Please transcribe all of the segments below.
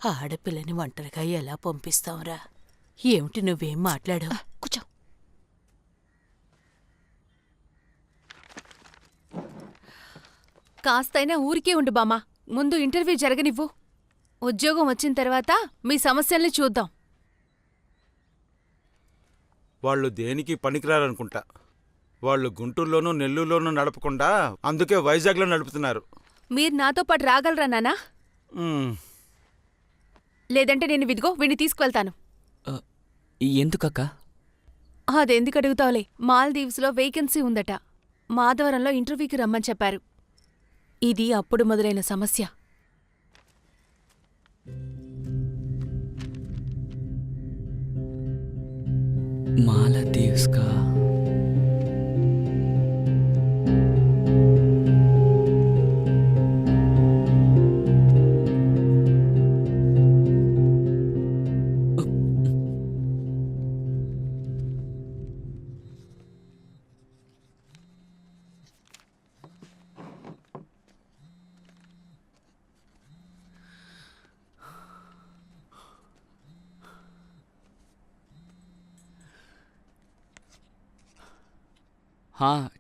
ఆడపిల్లని ఒంటరిగా ఎలా పంపిస్తాంరా? ఏమిటి నువ్వేం మాట్లాడావు? కూర్చో. కాస్తైనా ఊరికే ఉండు బామ్మా. ముందు ఇంటర్వ్యూ జరగనివ్వు. ఉద్యోగం వచ్చిన తర్వాత మీ సమస్యల్ని చూద్దాం. వాళ్ళు దేనికి పనికిరారనుకుంటా. వాళ్ళు గుంటూరులోనూ నెల్లూరులోనూ నడపకుండా అందుకే వైజాగ్లో నడుపుతున్నారు. మీరు నాతో పాటు రాగలరా నాన్నా? లేదంటే నేను విదిగో వీడిని తీసుకువెళ్తాను. ఎందుకక్క? అదెందుకు అడుగుతావులే. మాల్దీవ్స్లో వేకెన్సీ ఉందట. మాధవరంలో ఇంటర్వ్యూకి రమ్మని చెప్పారు. ఇది అప్పుడు మొదలైన సమస్య. మాలదీవ్స్ కా?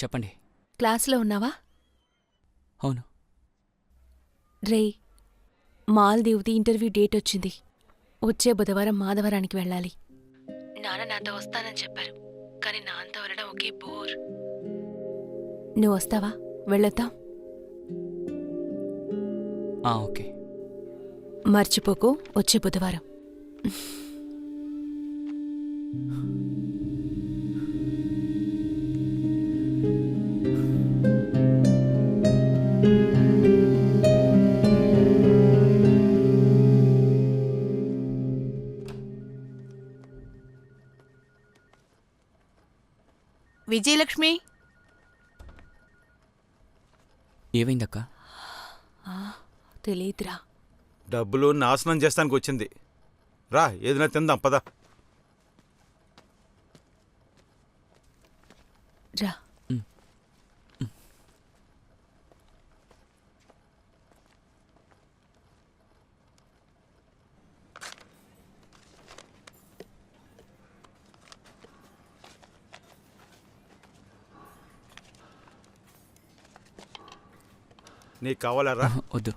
చెప్పండి. క్లాసులో ఉన్నావా? అవును. రే, మాల్దీవ్ది ఇంటర్వ్యూ డేట్ వచ్చింది. వచ్చే బుధవారం మాధవరానికి వెళ్ళాలి. నాన్న నాతో వస్తానని చెప్పారు, కానీ నాన్నతో వెళ్ళడం ఒకే బోర్. నువ్వు వస్తావా? వెళ్ళొద్దాం. ఓకే. మర్చిపోకు, వచ్చే బుధవారం. విజయలక్ష్మి, ఏమైందక్క? తెలీదురా. డబ్బులు నాశనం చేస్తానికి వచ్చింది. రా, ఏదైనా తిందాం పద. రా. నీకు కావాలరా? వద్దు.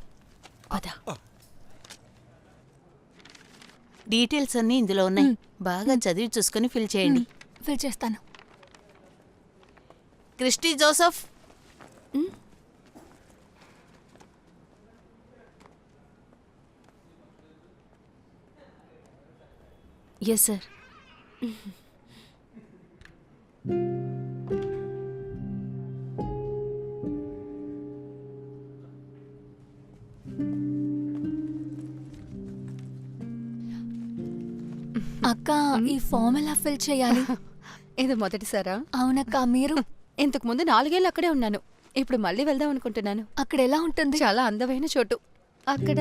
డీటెయిల్స్ అన్నీ ఇందులో ఉన్నాయి. బాగా చదివి చూసుకుని ఫిల్ చేయండి. ఫిల్ చేస్తాను. క్రిస్టీ జోసెఫ్. Yes sir. అక్క, ఈ ఫామ్ ఎలా ఫిల్ చేయాలి? ఇది మొదటిసారా? అవునక్క. మీరు? ఇంతకు ముందు 4 ఏళ్ళు అక్కడే ఉన్నాను. ఇప్పుడు మళ్ళీ వెళ్దాం అనుకుంటున్నాను. అక్కడ ఎలా ఉంటుంది? చాలా అందమైన చోటు. అక్కడ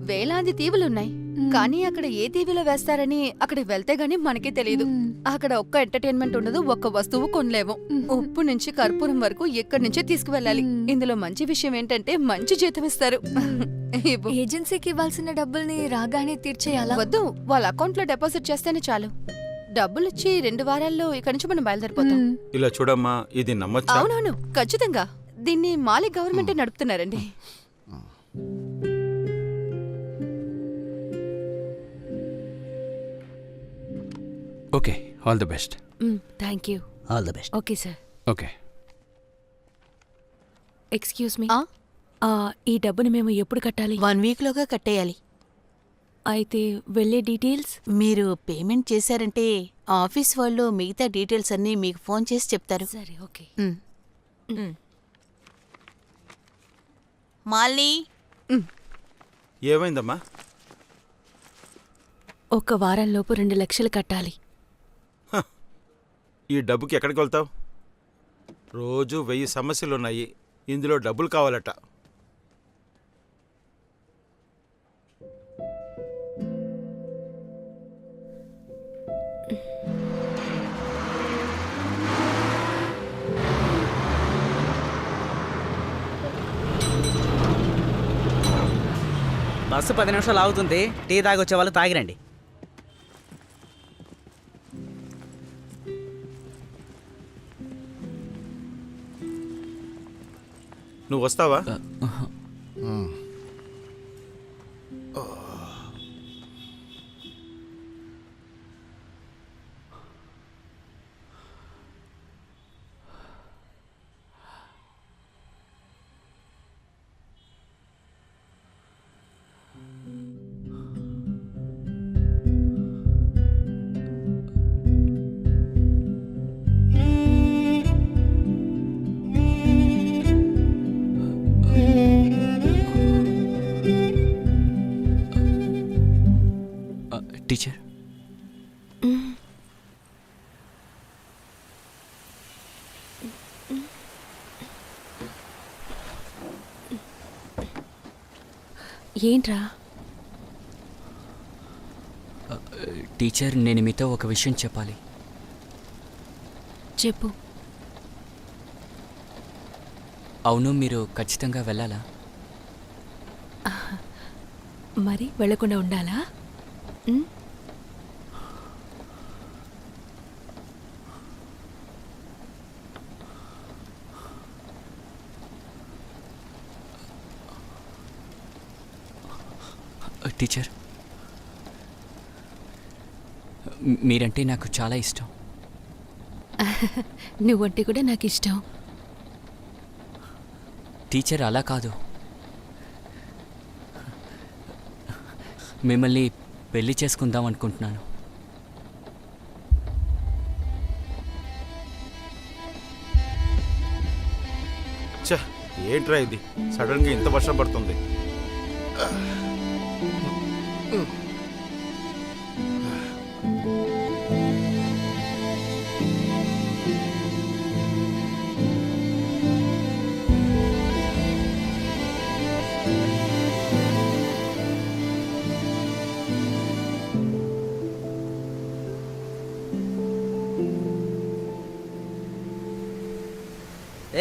వేలాది దీవులున్నాయి. కానీ అక్కడ ఏ దీవిలో వేస్తారని అక్కడికి వెళ్తే గానీ మనకే తెలియదు. అక్కడ ఒక్క ఎంటర్టైన్మెంట్ ఉండదు, ఒక్క వస్తువు కొనలేము. ఉప్పు నుంచి కర్పూరం వరకు ఇక్కడి నుంచే తీసుకువెళ్ళాలి. ఇందులో మంచి విషయం ఏంటంటే మంచి జీతం ఇస్తారు. ఏజెన్సీకి ఇవ్వాల్సిన డబ్బుల్ని రాగానే తీర్చేయాలా? వద్దు, వాళ్ళ అకౌంట్ లో డిపాజిట్ చేస్తేనే చాలు. డబ్బులిచ్చి 2 వారాల్లో ఇక్కడి నుంచి మనం బయలుదేరిపోతాం. ఇలా చూడమ్మా, ఇది నమ్మచ్చా? అవునవును, ఖచ్చితంగా. దీన్ని మాలి గవర్నమెంటే నడుపుతున్నారండి. Okay, all the best. Thank you. All the best. Okay sir. Okay. Excuse me, ఈ డబ్బుని మేము ఎప్పుడు కట్టాలి? 1 వీక్లోగా కట్టేయాలి. అయితే వెళ్ళే డీటెయిల్స్? మీరు పేమెంట్ చేశారంటే ఆఫీస్ వాళ్ళు మిగతా డీటెయిల్స్ అన్నీ మీకు ఫోన్ చేసి చెప్తారు. సరే, ఓకే. మాలిని, ఏమైందమ్మా? 1 వారంలోపు 2 లక్షలు కట్టాలి. ఈ డబ్బుకి ఎక్కడికి వెళ్తావు? రోజు 1000 సమస్యలున్నాయి. ఇందులో డబ్బులు కావాలట. బస్సు 10 నిమిషాలు ఆగుతుంది. టీ తాగొచ్చే వాళ్ళు తాగిరండి. నువ్వు వస్తావా? టీచర్, ఏంట్రా? టీచర్, నేను మీతో ఒక విషయం చెప్పాలి. చెప్పు. అవును, మీరు ఖచ్చితంగా వెళ్ళాలా? మరి వెళ్ళకుండా ఉండాలా? ఉమ్, టీచర్, మీరంటే నాకు చాలా ఇష్టం. నువ్వంటే కూడా నాకు ఇష్టం. టీచర్, అలా కాదు. మిమ్మల్ని పెళ్లి చేసుకుందాం అనుకుంటున్నాను. ఛ, ఏంట్రా ఇది? సడన్గా ఇంత వర్షం పడుతుంది.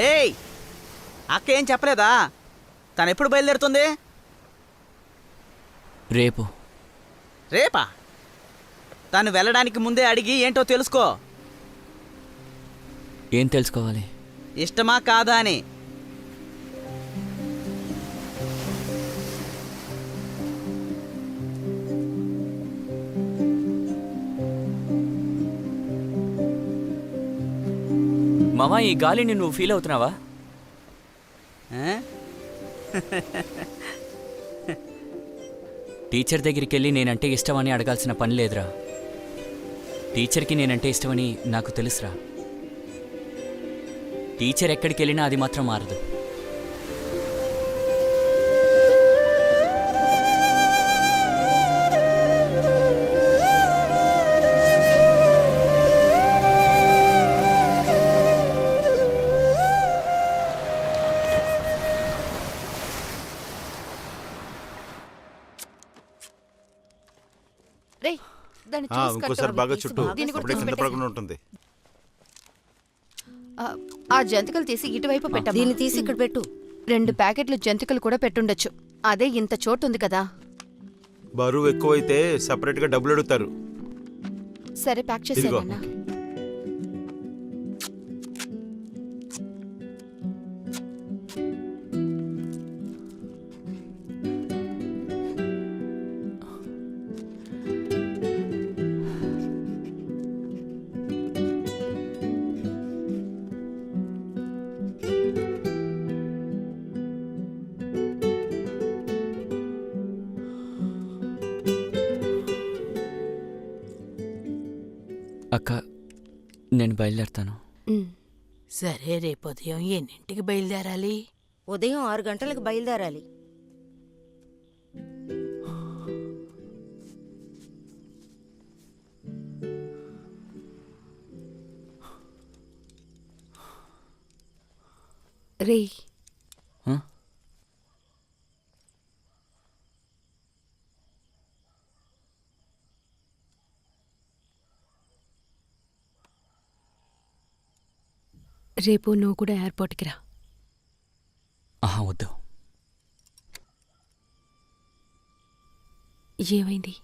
ఏయ్, అక్క ఏం చెప్పలేదా? తను ఎప్పుడు బయలుదేరుతుంది? రేపు. రేపా? తను వెళ్ళడానికి ముందే అడిగి ఏంటో తెలుసుకో. ఏం తెలుసుకోవాలి? ఇష్టమా కాదా అని. మామా, ఈ గాలిని నువ్వు ఫీల్ అవుతున్నావా? ఆ? టీచర్ దగ్గరికి వెళ్ళి నేనంటే ఇష్టమని అడగాల్సిన పని లేదురా. టీచర్కి నేనంటే ఇష్టమని నాకు తెలుసురా. టీచర్ ఎక్కడికి వెళ్ళినా అది మాత్రం మారదు. రేయ్, దాన్ని ఆ, చూసి ఇంకోసారి కట్టు, బాగా తీసి చుట్టూ, దీన్ని కూడా అప్పుడే తీసి కింద పెట్టేసి. పడకుండా ఉంటుంది. ఆ జంతికలు తీసి ఇటువైపు పెట్టమ్మా. దీన్ని తీసి ఇక్కడ పెట్టు. 2 ప్యాకెట్లు జంతికలు కూడా పెట్టుండొచ్చు. అదే ఇంత చోటు ఉంది కదా. బరువు ఎక్కువైతే సపరేట్గా డబ్బులు అడుగుతారు. సరే, ప్యాక్ ఇదిగో. చేసేయన్నా. అక్క, నేను బయలుదేరుతాను. ఉమ్, సరే, రేపు ఉదయం ఎన్నింటికి బయలుదేరాలి? ఉదయం 6 గంటలకు బయలుదేరాలి. రేయ్, ఆ? రేపు నువ్వు కూడా ఎయిర్పోర్ట్కి రా. ఆహా, వద్దు. ఏమైంది?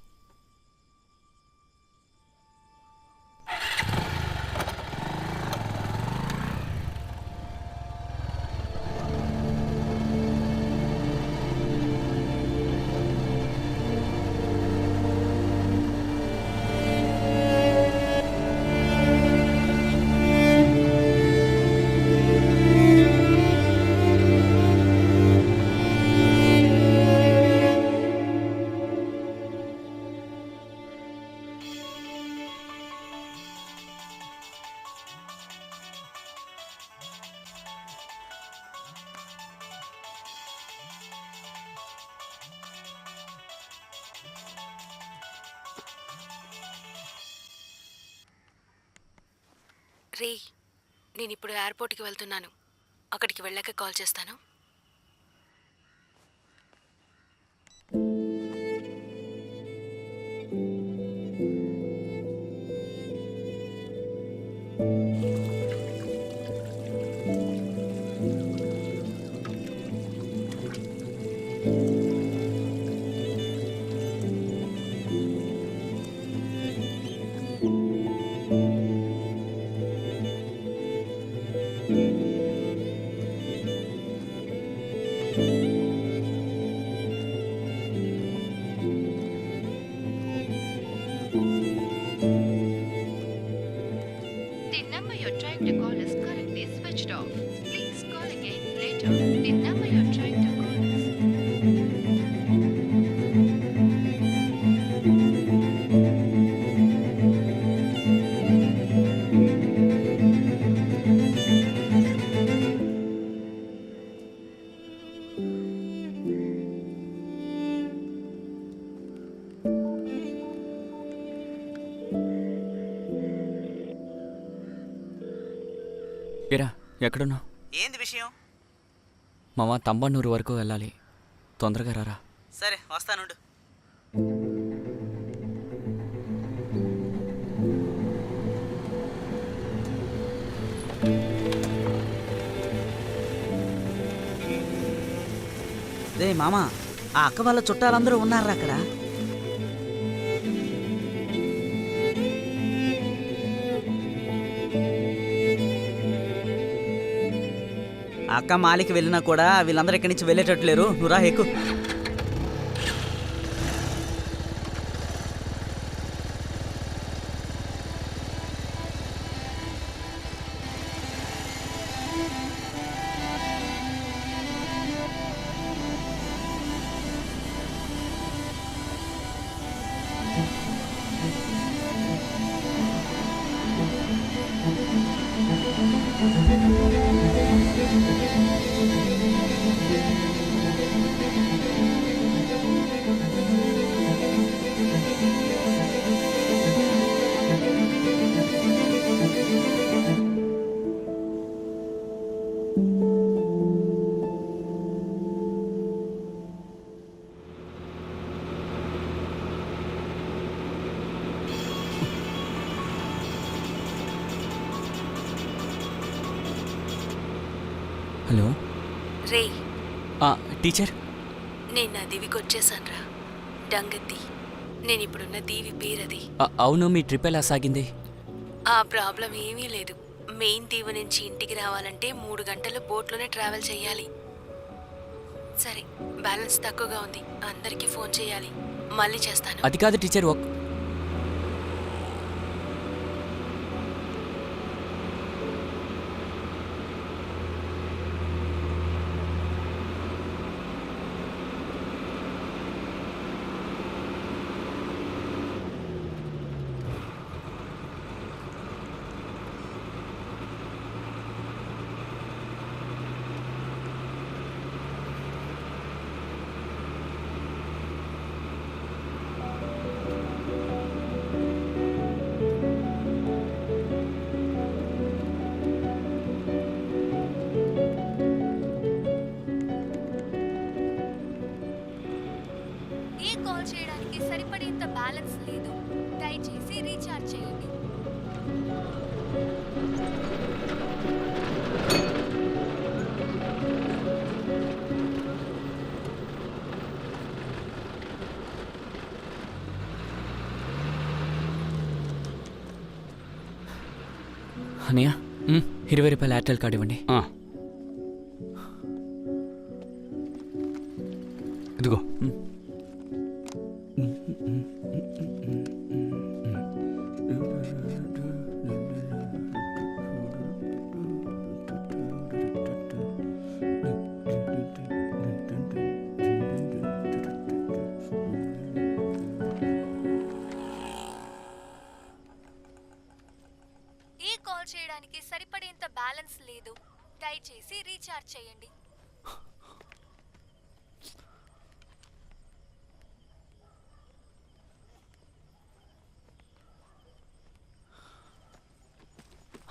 రే, నేను ఇప్పుడు ఎయిర్పోర్ట్కి వెళ్తున్నాను. అక్కడికి వెళ్ళాక కాల్ చేస్తాను. The number you're trying to call is currently switched off. Please call again later. The number you're trying to call is... ఏరా, ఎక్కడున్నావు? ఏంది విషయం? మామ, తంబన్నూరు వరకు వెళ్ళాలి. తొందరగా రారా. సరే వస్తానుండు. రే మామ, ఆ అక్క వాళ్ళ చుట్టాలందరూ ఉన్నారా అక్కడ? అక్క మాలికి వెళ్ళినా కూడా వీళ్ళందరూ ఇక్కడి నుంచి వెళ్ళేటట్టు లేరు. నువ్వు రా, ఎక్కు. హలో. రే, టీచర్, నేను నా దీవికి వచ్చేసానురా. డంగత్తి. నేను ఇప్పుడున్న దీవి పేరది. అవును, మీ ట్రిప్ ఎలా సాగింది? ఆ ప్రాబ్లం ఏమీ లేదు. మెయిన్ దీవి నుంచి ఇంటికి రావాలంటే 3 గంటలు బోట్లోనే ట్రావెల్ చేయాలి. సరే, బ్యాలెన్స్ తక్కువగా ఉంది. అందరికీ ఫోన్ చేయాలి. మళ్ళీ చేస్తాను. అది కాదు టీచర్, ఏ కాల్ చేయడానికి సరిపడేంత బ్యాలెన్స్ లేదు. దయచేసి రీఛార్జ్ చేయండి. అన్నయ్య 20 రూపాయల ఎయిర్టెల్ కార్డు ఇవ్వండి. ఇదిగో. ఈ కాల్ చేయడానికి సరిపడేంత బ్యాలెన్స్ లేదు, దయచేసి రీఛార్జ్ చేయండి.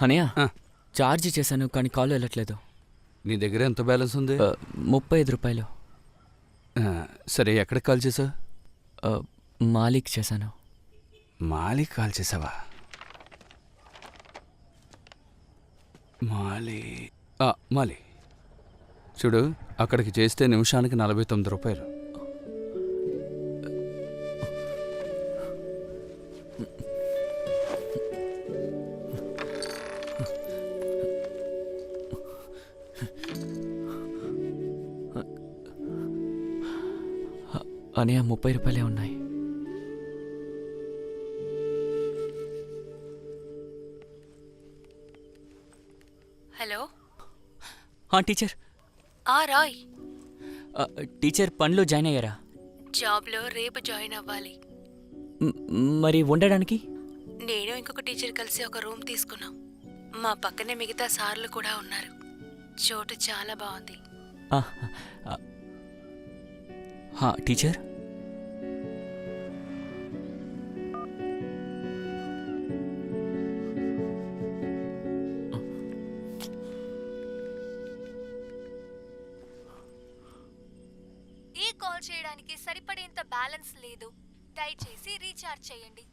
అన్నయ్య ఛార్జ్ చేశాను కానీ కాల్ వెళ్ళట్లేదు. నీ దగ్గర ఎంత బ్యాలెన్స్ ఉంది? 35 రూపాయలు. సరే, ఎక్కడికి కాల్ చేసావు? మాలిక్ చేశాను. మాలిక్ కాల్ చేసావా? మాలి చూడు, అక్కడికి చేస్తే నిమిషానికి 49 రూపాయలు. అన్నయ్య 30 రూపాయలే ఉన్నాయి. హలో. టీచర్. రాయ్. టీచర్ పనిలో జాయిన్ అయ్యారా? జాబ్లో రేపు జాయిన్ అవ్వాలి. మరి ఉండడానికి? నేను ఇంకొక టీచర్ కలిసి ఒక రూమ్ తీసుకున్నాం. మా పక్కనే మిగతా సార్లు కూడా ఉన్నారు. చోటు చాలా బాగుంది. టీచర్. ఈ కాల్ చేయడానికి సరిపడేంత బ్యాలెన్స్ లేదు, దయచేసి రీఛార్జ్ చేయండి.